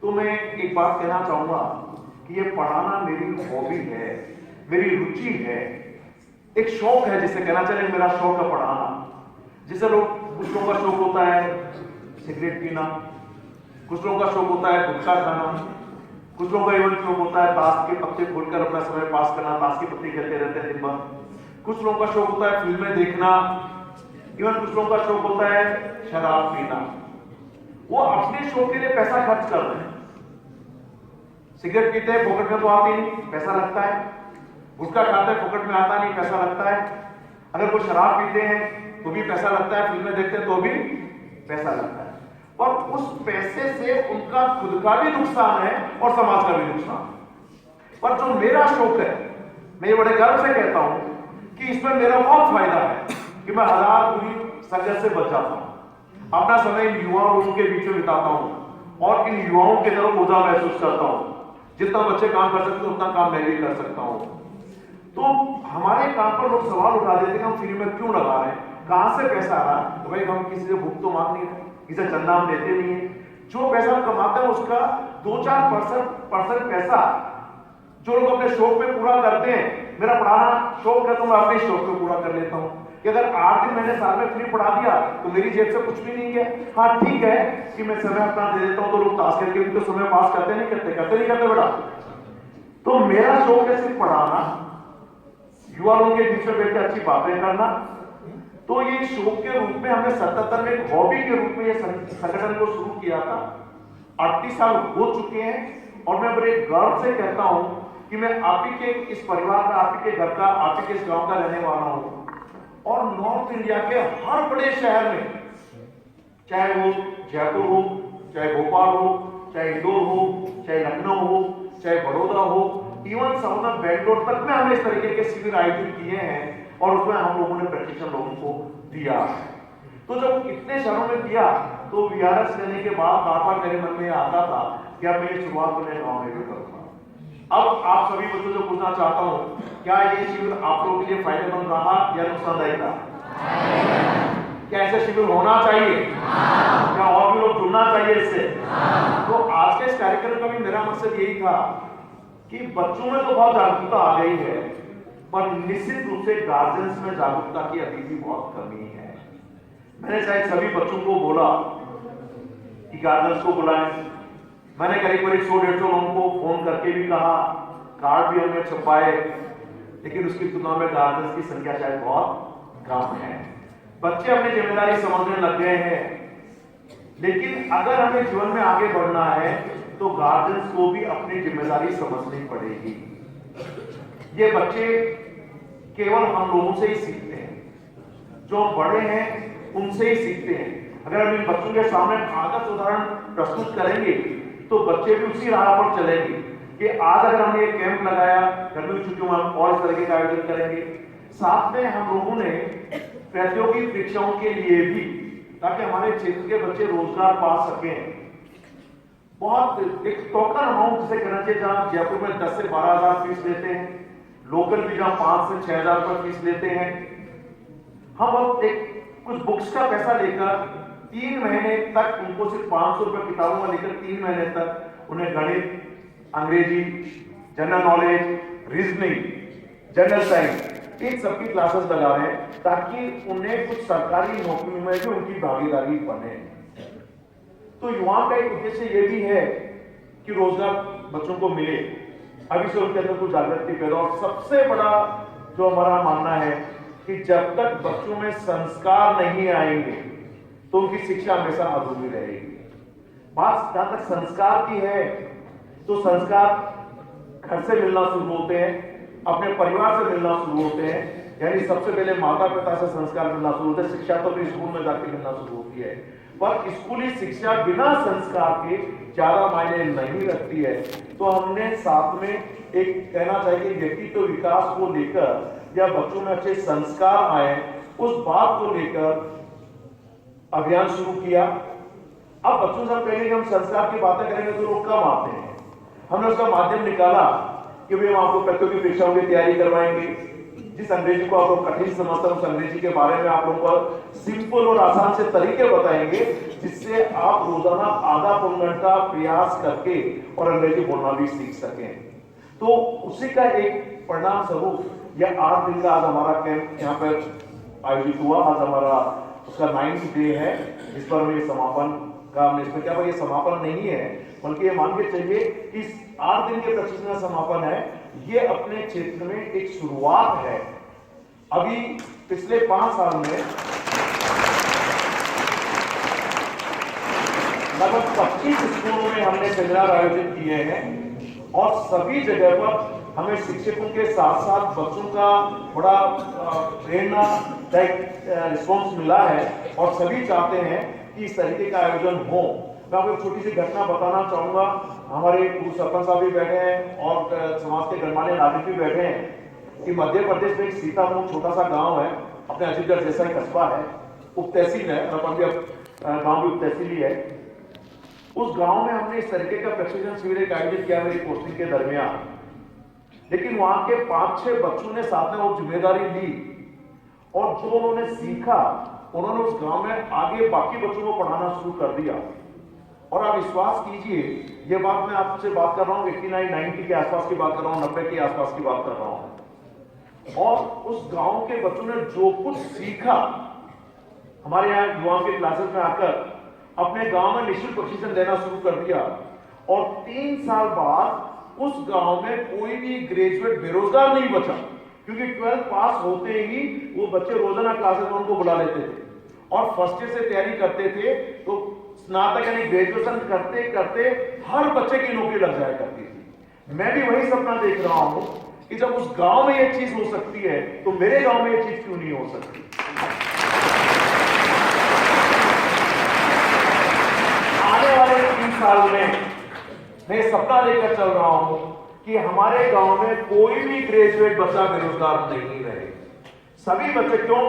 तो मैं एक बात कहना चाहूंगा कि ये पढ़ाना मेरी हॉबी है, मेरी रुचि है, एक शौक है जिसे कहना चाहिए मेरा शौक है पढ़ाना। जिसे लोग कुछ लोगों का शौक होता है सिगरेट पीना, कुछ लोगों का शौक होता है गुटखा खाना, कुछ लोगों का इवन शौक होता है ताश के पत्ते खोलकर अपना समय पास करना, ताश की पत्ती खेलते रहते हैं दिन भर। कुछ लोगों का शौक होता है फिल्में देखना, इवन कुछ लोगों का शौक होता है शराब पीना। वो अपने शौक के लिए पैसा खर्च कर रहे हैं। सिगरेट पीते हैं पॉकेट में तो आती नहीं, पैसा लगता है। गुटखा खाते हैं पॉकेट में आता नहीं, पैसा लगता है। अगर वो शराब पीते हैं तो भी पैसा लगता है, फिल्में देखते हैं तो भी पैसा लगता है। और उस पैसे से उनका खुद का भी नुकसान है और समाज का भी नुकसान है। पर जो मेरा शौक है, मैं ये बड़े गर्व से कहता हूं कि इसमें मेरा बहुत फायदा है कि मैं हजार बुरी संगत से बच जाता हूं, अपना समय इन युवा लोगों के बीच में बिताता हूं और इन युवाओं के तरफ बोझा महसूस करता हूं। जितना बच्चे काम कर सकते हैं उतना काम मैं भी कर सकता हूं। तो हमारे काम पर लोग सवाल उठा देते हैं हम फ्री में क्यों लगा रहे हैं, कहां से पैसा आ रहा है। तो भाई हम किसी से भूख तो मांग नहीं रहे, किसी से चंदा हम लेते नहीं है। जो पैसा कमाते हैं उसका 2-4% पैसा जो लोग अपने शौक पे पूरा करते हैं। मेरा पढ़ाना शौक है तो मैं अपने शौक पे पूरा कर लेता हूं कि अगर 8 दिन मैंने साल में फ्री पढ़ा दिया तो मेरी जेब से कुछ भी नहीं है। हाँ ठीक है कि मैं समय अपना दे देता हूं तो लोग ताश खेल के भी तो समय पास करते नहीं करते बेटा। तो मेरा शौक है सिर्फ पढ़ाना, युवा लोगों के बीच में बैठ के अच्छी बातें करना। तो ये शौक के रूप में हमने 77 में एक हॉबी के रूप में ये संगठन को शुरू किया था। 38 साल हो चुके हैं और मैं बड़े गर्व से कहता हूं कि मैं आप ही के इस परिवार का, आप ही के घर का, आप ही के इस गांव का रहने वाला हूं। और नॉर्थ इंडिया के हर बड़े शहर में, चाहे वो जयपुर हो, चाहे भोपाल हो, चाहे इंदौर हो, चाहे लखनऊ हो, चाहे बड़ौदा हो, इवन साउथ में बेंगलोर तक में हमने इस तरीके के शिविर आयोजित किए हैं और उसमें हम लोगों ने प्रशिक्षण लोगों को दिया है। तो जब इतने शहरों में दिया तो वीआरएस लेने के बाद बार बार मेरे मन में आता था कि अब मैं शुरुआत अपने गांव में भी करूंगा। अब आप सभी बच्चों से पूछना चाहता हूं, क्या ये शिविर आप लोगों के लिए फायदेमंद रहा या नुकसानदायक रहा? क्या ऐसे शिविर होना चाहिए? क्या और भी लोग जुड़ना चाहिए इससे? तो आज के इस कार्यक्रम का भी मेरा मकसद यही था कि बच्चों में तो बहुत जागरूकता आ गई है पर निश्चित रूप से गार्जियंस में जागरूकता की अभी भी बहुत कमी है। मैंने शायद सभी बच्चों को बोला कि गार्जियंस को बुलाएं। मैंने करीब 100-150 लोगों को फोन करके भी कहा, कार्ड भी हमने छपाए, लेकिन उसकी तुलना में गार्जियंस की संख्या शायद बहुत कम है। बच्चे अपनी जिम्मेदारी समझने लग गए हैं, लेकिन अगर हमें जीवन में आगे बढ़ना है तो गार्जियंस को भी अपनी जिम्मेदारी समझनी पड़ेगी। ये बच्चे केवल हम लोगों से ही सीखते हैं, जो बड़े हैं उनसे ही सीखते हैं। अगर हम इन बच्चों के सामने आदर्श उदाहरण प्रस्तुत करेंगे तो बच्चे भी उसी राह पर चलेंगे कि आज अगर हमने एक कैंप लगाया, गर्मी की छुट्टियों में हम और इस तरीके का आयोजन करेंगे। साथ में हम लोगों ने प्रतियोगी परीक्षाओं के लिए भी, ताकि हमारे क्षेत्र के बच्चे रोजगार पा सकें, बहुत एक टोकन अमाउंट जिसे कहना चाहिए, जहां जयपुर में 10 से 12 हजार फीस लेते हैं, लोकल भी जहां 5 से 6 हजार पर फीस लेते हैं, हम अब एक कुछ बुक्स का पैसा लेकर 3 महीने तक उनको सिर्फ 500 रुपए किताबों में लेकर 3 महीने तक उन्हें गणित, अंग्रेजी, general knowledge, reasoning, general science, इन सबकी क्लासेस लगा रहे हैं ताकि उन्हें कुछ सरकारी नौकरी में भी उनकी भागीदारी बने। तो युवाओं का एक उद्देश्य ये भी है कि रोजगार बच्चों को मिले, अभी से उनके अंदर कुछ जागृति पैदा। और सबसे बड़ा जो हमारा मानना है कि जब तक बच्चों में संस्कार नहीं आएंगे तो उनकी शिक्षा हमेशा अधूरी रहेगी। बात जहां तक संस्कार की है तो संस्कार घर से मिलना शुरू होते हैं, अपने परिवार से मिलना शुरू होते हैं, यानी सबसे पहले माता पिता से संस्कार मिलना शुरू होते हैं। शिक्षा तो भी स्कूल में जाकर मिलना शुरू होती है, पर स्कूली शिक्षा बिना संस्कार के ज्यादा मायने नहीं रखती है। तो हमने साथ में एक कहना चाहिए व्यक्तित्व विकास को लेकर या बच्चों में अच्छे संस्कार आए उस बात को लेकर अभियान शुरू किया। अब बच्चों से हम कहेंगे कि हम संस्कार की बातें करेंगे तो लोग कम आते हैं। हमने उसका माध्यम निकाला कि भाई हम आपको प्रतियोगी परीक्षाओं की तैयारी करवाएंगे, जिस अंग्रेजी को आप लोग कठिन समझते हैं उस अंग्रेजी के बारे में आप लोगों को सिंपल और आसान से तरीके बताएंगे जिससे आप रोजाना आधा पौन घंटा प्रयास करके और अंग्रेजी बोलना भी सीख सकें। तो उसी का एक परिणाम स्वरूप यह 8 दिन का आज हमारा कैंप यहाँ पर आयोजित हुआ। आज हमारा उसका 9th डे है जिस पर हमें समापन का हमने इसमें क्या, ये समापन नहीं है बल्कि ये मान के चलिए कि 8 दिन के प्रशिक्षण का समापन है। ये अपने क्षेत्र में एक शुरुआत है। अभी पिछले 5 साल में लगभग 25 स्कूलों में हमने सेमिनार आयोजित किए हैं और सभी जगह पर हमें शिक्षकों के साथ साथ बच्चों का बड़ा प्रेरणादायक रिस्पॉन्स मिला है और सभी चाहते हैं कि इस तरीके का आयोजन हो। मैं आपको एक छोटी सी घटना बताना चाहूंगा। हमारे पूर्व सरपंच साहब भी बैठे हैं और समाज के गणमान्य नागरिक भी बैठे हैं कि मध्य प्रदेश में एक सीतापुर छोटा सा गांव है, अपने अजीतगढ़ जैसा ही कस्बा है, उप तहसील है, गांव भी उप तहसील ही है। उस गांव में हमने इस तरीके का प्रशिक्षण शिविर आयोजित किया मेरी पोस्टिंग के दरमियान, लेकिन वहां के 5-6 बच्चों ने साथ में वो जिम्मेदारी ली और जो उन्होंने सीखा उन्होंने उस गांव में आगे बाकी बच्चों को पढ़ाना शुरू कर दिया। और आप विश्वास कीजिए, ये बात मैं आपसे बात कर रहा हूँ 89-90 के आसपास की बात कर रहा हूँ, 90 के आसपास की बात कर रहा हूँ। और उस गांव के बच्चों ने जो कुछ सीखा हमारे यहाँ युवाओं के क्लासेस में आकर अपने गांव में निःशुल्क प्रशिक्षण देना शुरू कर दिया और 3 साल बाद उस गांव में कोई भी ग्रेजुएट बेरोजगार नहीं बचा, क्योंकि 12th पास होते ही वो बच्चे रोजाना क्लासेस में उनको बुला लेते थे और फर्स्ट ईयर से तैयारी करते थे तो स्नातक यानी ग्रेजुएशन करते करते हर बच्चे की नौकरी लग जाया करती थी। मैं भी वही सपना देख रहा हूं कि जब उस गांव में यह चीज हो सकती है तो मेरे गांव में यह चीज क्यों नहीं हो सकती। आने वाले 3 साल में मैं सपना लेकर चल रहा हूं कि हमारे गांव में कोई भी ग्रेजुएट बच्चा बेरोजगार नहीं रहे। सभी बच्चे, क्यों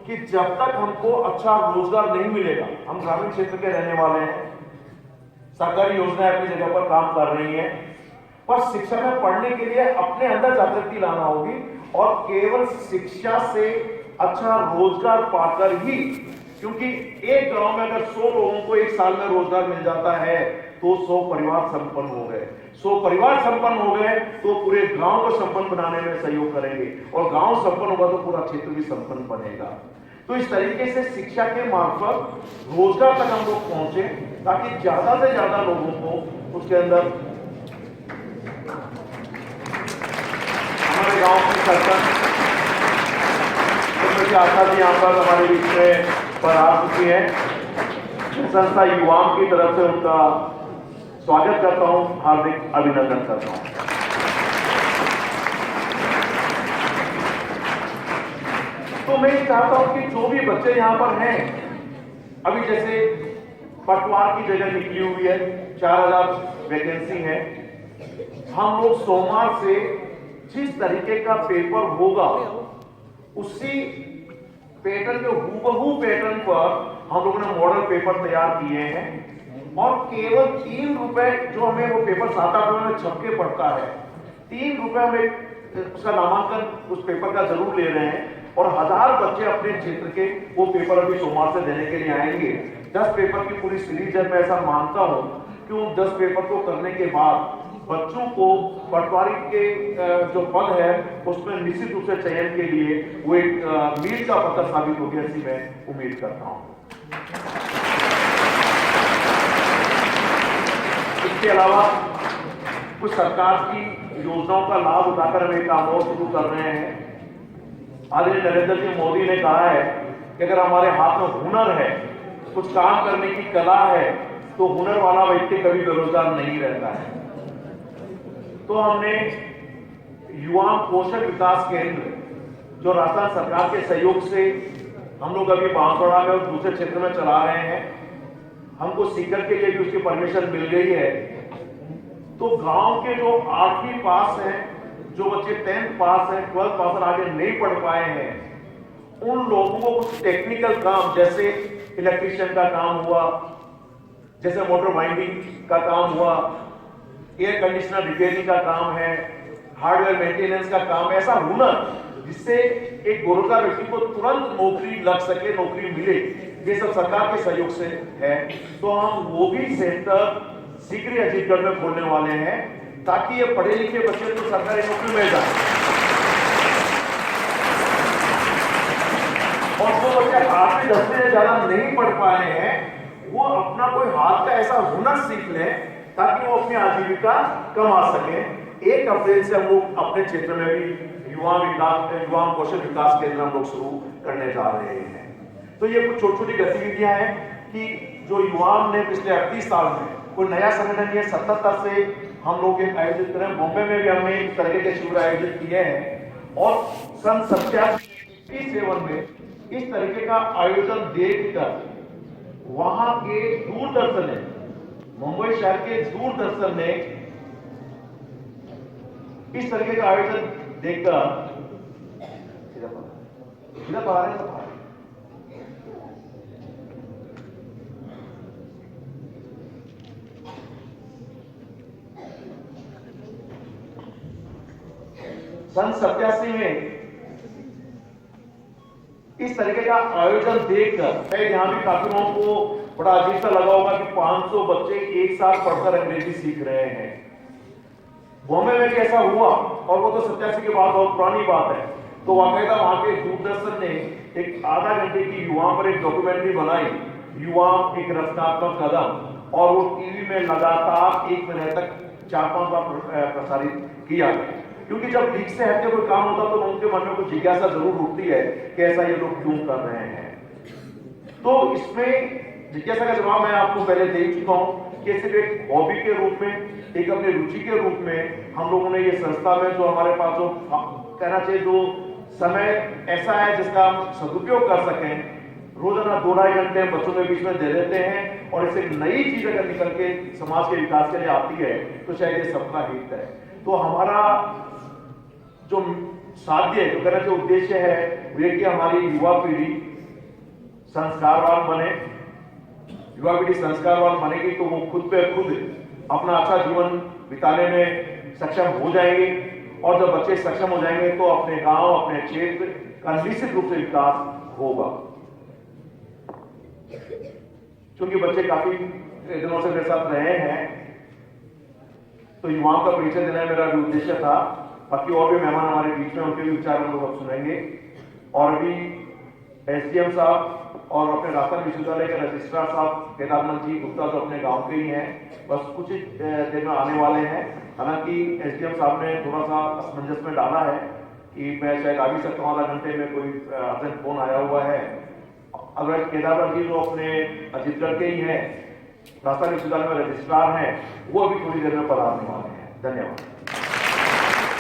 कि जब तक हमको अच्छा रोजगार नहीं मिलेगा, हम ग्रामीण क्षेत्र के रहने वाले हैं, सरकारी योजनाएं अपनी जगह पर काम कर रही हैं, पर शिक्षा में पढ़ने के लिए अपने अंदर जागृति लाना होगी और केवल शिक्षा से अच्छा रोजगार पाकर ही, क्योंकि एक गांव में अगर 100 लोगों को 1 साल में रोजगार मिल जाता है तो 100 परिवार संपन्न हो गए। 100 परिवार संपन्न हो गए तो पूरे गांव को संपन्न बनाने में सहयोग करेंगे और गांव संपन्न होगा तो पूरा क्षेत्र भी संपन्न बनेगा। तो इस तरीके से शिक्षा के मार्फत रोजगार तक हम लोग पहुंचे ताकि ज्यादा से ज्यादा लोगों को उसके अंदर हमारे गांव की सरपंच आशा जी यहाँ पर हमारे बीच में पर आ चुकी है। संस्था युवाओं की तरफ से उनका स्वागत करता हूं, हार्दिक अभिनंदन करता हूं। तो मैं चाहता हूं कि जो भी बच्चे यहां पर हैं, अभी जैसे पटवार की जगह निकली हुई है, 4000 वैकेंसी है। हम लोग सोमवार से जिस तरीके का पेपर होगा उसी पैटर्न के हूबहू पैटर्न पर हम लोगों ने मॉडल पेपर तैयार किए हैं और केवल 3 रुपए जो हमें वो पेपर 7-8 रुपए में छप के पड़ता है, 3 रुपए हमें उसका नामांकन उस पेपर का जरूर ले रहे हैं और 1000 बच्चे अपने क्षेत्र के वो पेपर अभी सोमवार से देने के लिए आएंगे। 10 पेपर की पूरी सीरीज है। मैं ऐसा मानता हूं कि उन 10 पेपर को करने के बाद बच्चों को पटवारी के जो पद है उसमें निश्चित रूप से चयन के लिए वो एक मील का पत्थर साबित हो गया, ऐसी मैं उम्मीद करता हूं। इसके अलावा कुछ सरकार की योजनाओं का लाभ उठाकर हम एक काम और शुरू कर रहे हैं। आदरणीय नरेंद्र जी मोदी ने कहा है कि अगर हमारे हाथ में हुनर है, कुछ काम करने की कला है, तो हुनर वाला व्यक्ति कभी बेरोजगार नहीं रहता है। तो हमने युवा कौशल विकास केंद्र जो राजस्थान सरकार के सहयोग से हम लोग अभी बांसवाड़ा में और दूसरे क्षेत्र में चला रहे हैं, हमको सीकर के लिए भी उसकी परमिशन मिल गई है। तो गांव के जो 8वीं पास हैं, जो बच्चे 10th पास हैं, 12th पास और आगे नहीं पढ़ पाए हैं, उन लोगों को कुछ टेक्निकल काम जैसे इलेक्ट्रिशियन का काम हुआ, जैसे मोटर वाइंडिंग का काम हुआ, एयर कंडीशनर रिपेयरिंग का काम है, हार्डवेयर मेंटेनेंस का काम, ऐसा हुनर जिससे एक बेरोजगार व्यक्ति को तुरंत नौकरी लग सके, नौकरी मिले, ये सब सरकार के सहयोग से है। तो हम वो भी सेंटर शीघ्र ही अजीतगढ़ में खोलने वाले हैं ताकि ये पढ़े लिखे बच्चे को सरकारी नौकरी मिल जाए और जो बच्चे 8वीं 10वीं में ज्यादा नहीं पढ़ पाए हैं वो अपना कोई हाथ का ऐसा हुनर सीख लें ताकि वो अपनी आजीविका कमा सके। 1 अप्रैल से हम लोग अपने क्षेत्र में भी युवा कौशल विकास केंद्र हम लोग शुरू करने जा रहे हैं। तो ये कुछ छोटी छोटी गतिविधियां हैं कि जो युवाओं ने पिछले 38 साल में कोई नया संगठन ये 77 से हम लोग आयोजित कर रहे हैं। बॉम्बे में भी हमने इस तरह के शिविर आयोजित किए हैं और सन 87 में इस तरीके का आयोजन देखकर वहां के दूरदर्शन ने, मुंबई शहर के दूरदर्शन ने इस तरीके का आयोजन देखकर सन 87 में इस तरीके का आयोजन देखकर यहां भी काफी लोगों को बड़ा अजीब सा लगा होगा कि 500 बच्चे एक साथ पढ़कर अंग्रेजी सीख रहे हैं। बॉम्बे में भी ऐसा हुआ और वो तो 87 के बाद बहुत पुरानी बात है। तो वाकईदा वहां के दूरदर्शन ने एक आधा घंटे की युवाओं पर एक डॉक्यूमेंट्री बनाई, युवा एक रचनात्मक कदम, और वो टीवी में लगातार 1 महीने तक 4-5 बार प्रसारित किया गया। क्योंकि जब लीक से हटके कोई काम होता तो उनके मन में कुछ जिज्ञासा जरूर उठती है कि ऐसा ये लोग क्यों कर रहे हैं। तो इसमें जिज्ञासा का जवाब मैं आपको पहले दे चुका हूं कि सिर्फ एक हॉबी के रूप में, एक अपनी रुचि के रूप में हम लोगों ने ये संस्था में जो हमारे पास जो कहना चाहिए जो समय ऐसा है जिसका हम सदुपयोग कर सकें, रोजाना 2-2.5 घंटे बच्चों के बीच में दे देते हैं और इससे नई चीज अगर निकल के समाज के विकास के लिए आती है तो शायद ये सबका हित है। तो हमारा जो साध्य, जो कहना जो उद्देश्य है वो ये कि हमारी युवा पीढ़ी संस्कारवान बने। युवा पीढ़ी संस्कारवान बनेगी तो वो खुद पे खुद अपना अच्छा जीवन बिताने में सक्षम हो जाएंगे और जब बच्चे सक्षम हो जाएंगे तो अपने गांव, अपने क्षेत्र का निश्चित रूप से विकास होगा। क्योंकि बच्चे काफी दिनों से मेरे साथ रहे हैं तो युवाओं का परिचय देना मेरा भी उद्देश्य था। बाकी और भी मेहमान हमारे बीच में, उनके भी विचार हम लोग अब सुनेंगे। और अभी एसडीएम साहब और अपने राजस्थान विश्वविद्यालय के रजिस्ट्रार साहब केदारनाथ जी गुप्ता जो अपने गांव के ही हैं, बस कुछ देर में आने वाले हैं। हालांकि एसडीएम साहब ने थोड़ा सा असमंजस में डाला है कि मैं शायद आ भी सकता हूँ, आधा घंटे में कोई अर्जेंट फोन आया हुआ है। अगर केदारनाथ जी जो अपने अजीतगढ़ के ही हैं, राजस्थान विश्वविद्यालय में रजिस्ट्रार हैं, वो अभी थोड़ी देर में पधारने वाले हैं। धन्यवाद।